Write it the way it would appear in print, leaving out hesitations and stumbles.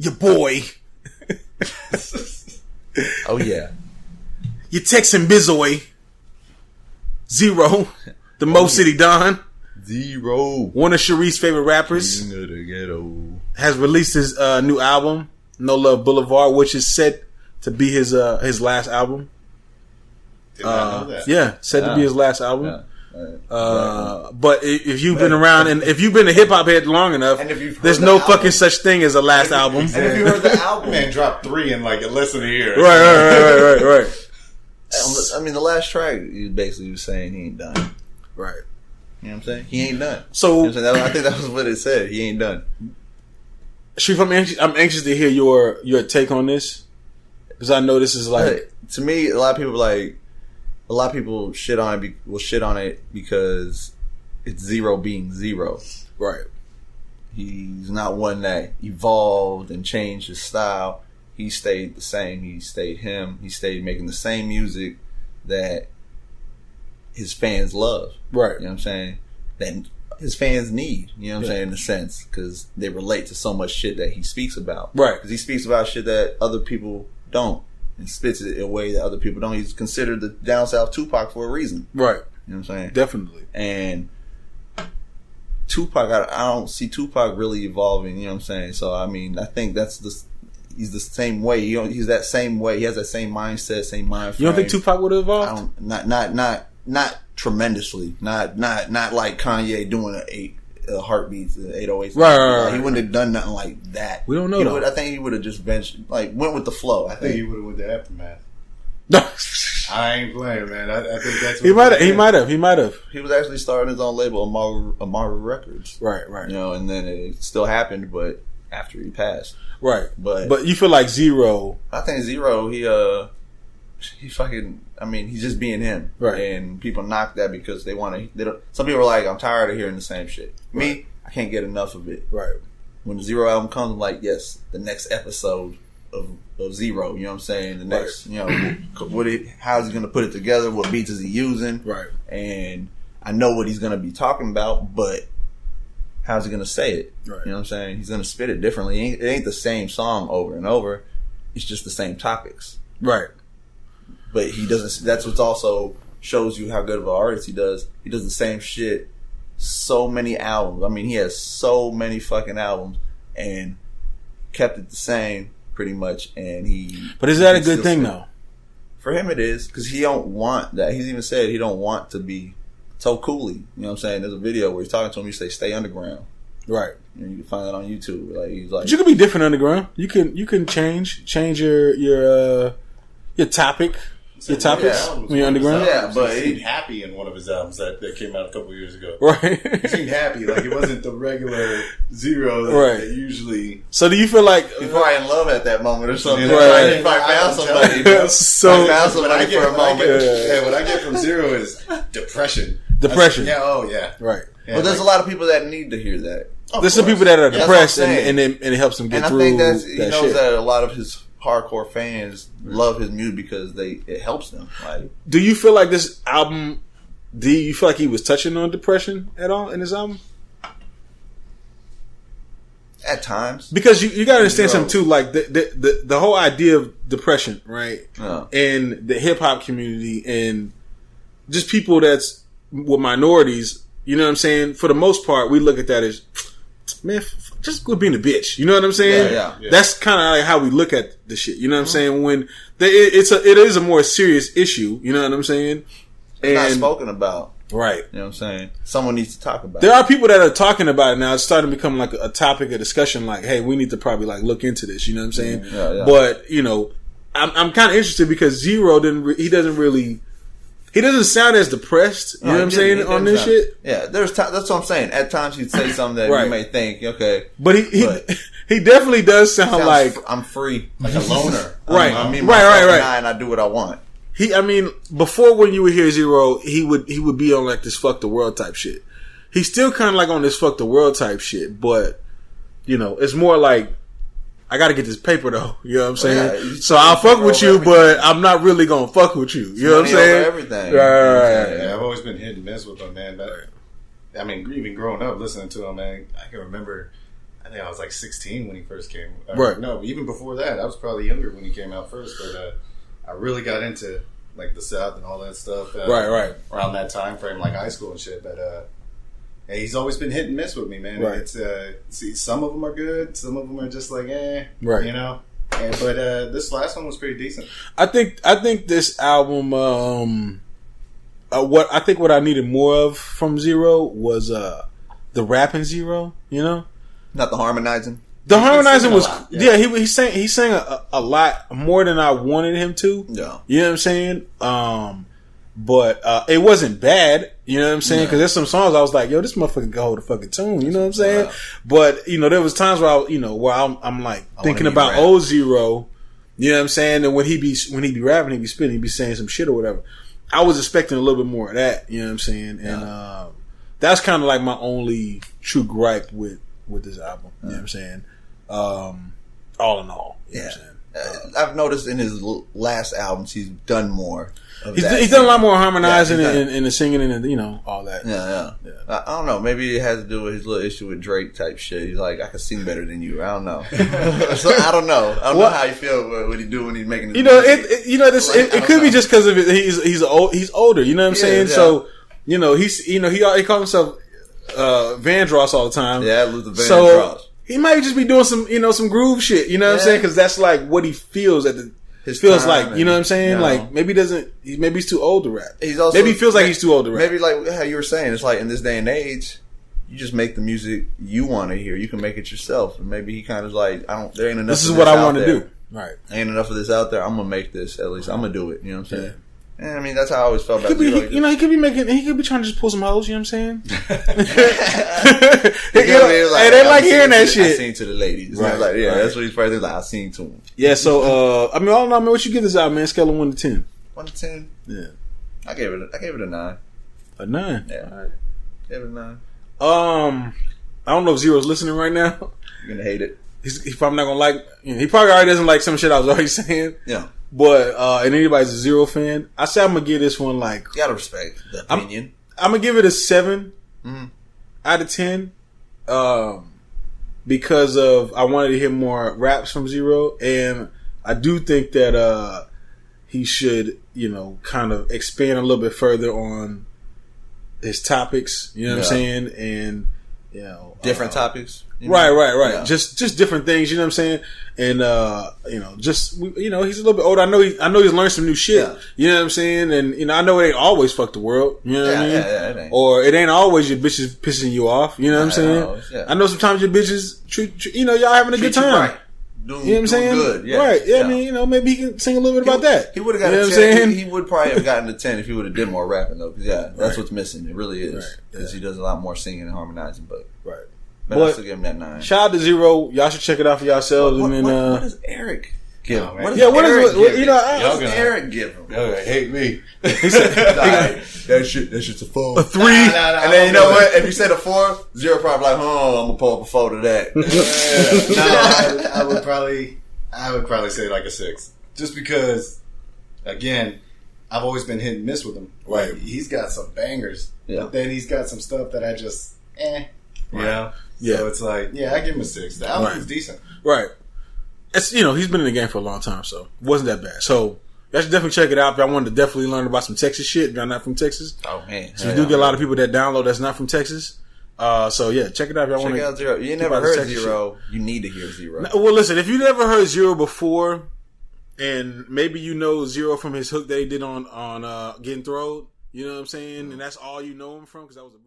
your boy. Oh yeah. You texting Bizoy. Zero. The Mo City Don. Zero. One of Sharice's favorite rappers. King of the ghetto. Has released his new album, No Love Boulevard, which is set to be his last album. Did not know that. Yeah, said to be his last album. Yeah. But if you've been around and if you've been a hip hop head long enough, And if you've heard there's the no album- fucking such thing as a last album. And if you heard the album, man, dropped 3 in like less than a year. Right. I mean, the last track, he basically was saying he ain't done. Right. You know what I'm saying? He ain't done. So, you know what I'm saying? I think that was what it said. He ain't done. Sharif, I'm anxious to hear your take on this because I know this is like To me, a lot of people shit on it. Will shit on it because it's Zero being Zero. right. He's not one that evolved and changed his style. He stayed the same. He stayed him. He stayed making the same music that his fans love. Right. You know what I'm saying? That his fans need. You know what I'm saying? In a sense, because they relate to so much shit that he speaks about. Right. Because he speaks about shit that other people don't. And spits it in a way that other people don't. He's considered the down south Tupac for a reason. Right. You know what I'm saying? Definitely. And Tupac, I don't see Tupac really evolving. You know what I'm saying? So I mean, I think he's the same way. He's that same way. He has that same mindset, same mind frame. You don't think Tupac would have evolved? Not tremendously. Not like Kanye doing a heartbeats, 808s. Right. He wouldn't have done nothing like that. We don't know though. I think he would have just went with the flow. I think he would have went to Aftermath. No. I ain't playing, man. I think that's what He might have. He was actually starting his own label, Amaru Records. Right. You know, and then it still happened, but after he passed. Right. But you feel like Zero. I think Zero, he fucking, I mean, he's just being him. Right. And people knock that because they don't, some people are like, I'm tired of hearing the same shit. Right. Me, I can't get enough of it. Right. When the Zero album comes, I'm like, yes, the next episode of Zero, you know what I'm saying? The next, you know, how's he going to put it together? What beats is he using? Right. And I know what he's going to be talking about, but how's he going to say it? Right. You know what I'm saying? He's going to spit it differently. It ain't the same song over and over. It's just the same topics. Right. But he doesn't, that's what also shows you how good of an artist he does. He does the same shit. So many albums. I mean, he has so many fucking albums and kept it the same pretty much. And But is that a good thing though? For him it is, because he don't want that. He's even said he don't want to be so coolly. You know what I'm saying? There's a video where he's talking to him. You say, "Stay underground." Right. And you can find it on YouTube. Like he's like, but you can be different underground. You can change your topic. Your topics when you're underground. Yeah, but he seemed happy in one of his albums that came out a couple years ago. Right. He seemed happy. Like it wasn't the regular Zero that usually. So do you feel like he's probably in love at that moment or something? Right. He probably found somebody. Found somebody for a moment. What I get from Zero is depression. Yeah. Right. Yeah, well, there's a lot of people that need to hear that. There's some people that are depressed and it helps them get through. And I think he knows that a lot of his hardcore fans love his music because it helps them. Like, do you feel like this album? Do you feel like he was touching on depression at all in his album? At times, because you got to understand something too. Like the whole idea of depression, right? And the hip hop community and just people that's with minorities. You know what I'm saying? For the most part, we look at that as, man, just quit being a bitch. You know what I'm saying? Yeah. That's kind of like how we look at the shit. You know what I'm saying? When it is a more serious issue. You know what I'm saying? It's not spoken about. Right. You know what I'm saying? Someone needs to talk about it. There are people that are talking about it now. It's starting to become like a topic of discussion. Like, hey, we need to probably like look into this. You know what I'm saying? Yeah. But you know, I'm kind of interested because Zero he doesn't sound as depressed. You know what I'm saying on this shit? Yeah, that's what I'm saying. At times he'd say something that you may think, okay. But he definitely does sound like I'm free. Like a loner. Right. Right. And I do what I want. Before when you would hear Zero, he would be on like this fuck the world type shit. He's still kind of like on this fuck the world type shit, but you know, it's more like, I gotta get this paper though. You know what I'm saying? Yeah, so I'll fuck with you, but I'm not really gonna fuck with you. You know what I'm saying? Everything. Right. Yeah, I've always been hit and miss with him, man. But I mean, even growing up listening to him, man, I can remember I think I was like 16 when he first came. Right. No, even before that, I was probably younger when he came out first. But I really got into like the South and all that stuff. Right. Around that time frame, like high school and shit. But he's always been hit and miss with me, man. Right. It's see, some of them are good, some of them are just like right. you know. But this last one was pretty decent. I think this album, what I needed more of from Zero was the rapping Zero. You know, not the harmonizing. The harmonizing was he sang a lot more than I wanted him to. Yeah, you know what I'm saying. But it wasn't bad. You know what I'm saying? Because there's some songs I was like, yo, this motherfucker can hold a fucking tune. You know what I'm saying? Yeah. But there was times where I'm like thinking about old Zero. You know what I'm saying? And when he be rapping, he be spitting, he be saying some shit or whatever. I was expecting a little bit more of that. You know what I'm saying? And that's kind of like my only true gripe with this album. You know what I'm saying? All in all, you know what I'm saying? I've noticed in his last albums he's done more. He's done a lot more harmonizing and the singing and all that. Yeah. I don't know. Maybe it has to do with his little issue with Drake type shit. He's like, I can sing better than you. I don't know. So, I don't know. I don't know how you feel what he do when he's making. His music. It could be just because of it. He's older. You know what I'm saying? Yeah. So he calls himself Vandross all the time. Yeah, Luther Vandross. So he might just be doing some groove shit. You know what I'm saying? Because that's like what he feels feels like, you know what I'm saying? Like maybe he's too old to rap. Maybe he feels like he's too old to rap. Maybe like how you were saying, it's like in this day and age, you just make the music you want to hear. You can make it yourself. And maybe he kind of like, there ain't enough. This is what I want to do. Right. Ain't enough of this out there. I'm gonna make this. At least I'm gonna do it. You know what I'm saying? Yeah, I mean that's how I always felt about it. He could be trying to just pull some hoes. You know what I'm saying? They like hearing that shit. I sing to the ladies, right? Like, that's what he's probably like. I sing to him. Yeah. So, all in all, man, what you give this out, man? Scale of 1 to 10. 1 to 10. Yeah. I gave it a 9. A 9. Yeah. All right. Gave it a 9. I don't know if Zero's listening right now. You're gonna hate it. He's probably not gonna like. He probably already doesn't like some shit I was already saying. Yeah. But and anybody's a Zero fan, I say I'm gonna give this one like. You gotta respect the opinion. I'm gonna give it a 7 out of 10, because of I wanted to hear more raps from Zero, and I do think that he should kind of expand a little bit further on his topics. You know what I'm saying? And different topics. Right. Yeah. Just different things, you know what I'm saying? And he's a little bit older. I know he's learned some new shit. Yeah. You know what I'm saying? And I know it ain't always fuck the world. You know what I mean? Yeah, it ain't. Or it ain't always your bitches pissing you off. You know what I'm saying? I know sometimes your bitches treat y'all having a good time. Right. You know what I'm saying? Good. Yeah. Right. Yeah, I mean, maybe he can sing a little bit about that. He would have got a 10. He would probably have gotten a 10 if he would have did more rapping though. Because that's what's missing. It really is. Because he does a lot more singing and harmonizing. But But I still give him that 9. Shout out to Zero. Y'all should check it out for yourselves. What does Eric give him? What does Eric give him? Y'all gonna hate me. He said, that shit's a 4. A 3. And then you know what? If you said a 4, Zero probably like, I'm gonna pull up a 4 to that. I would probably say like a 6. Just because, again, I've always been hit and miss with him. Right. He's got some bangers. Yeah. But then he's got some stuff that I just, You know? Yeah. So it's like, I give him a 6. The album is decent. Right. It's he's been in the game for a long time, so it wasn't that bad. So y'all should definitely check it out. If y'all wanted to definitely learn about some Texas shit, if y'all not from Texas. Oh man. So you do get a lot of people that download that's not from Texas. So check it out if y'all want to. Check out Zero. You never heard Zero. You need to hear Zero. Well, listen, if you never heard Zero before, and maybe you know Zero from his hook that he did on Getting Throwed, you know what I'm saying, and that's all you know him from because that was a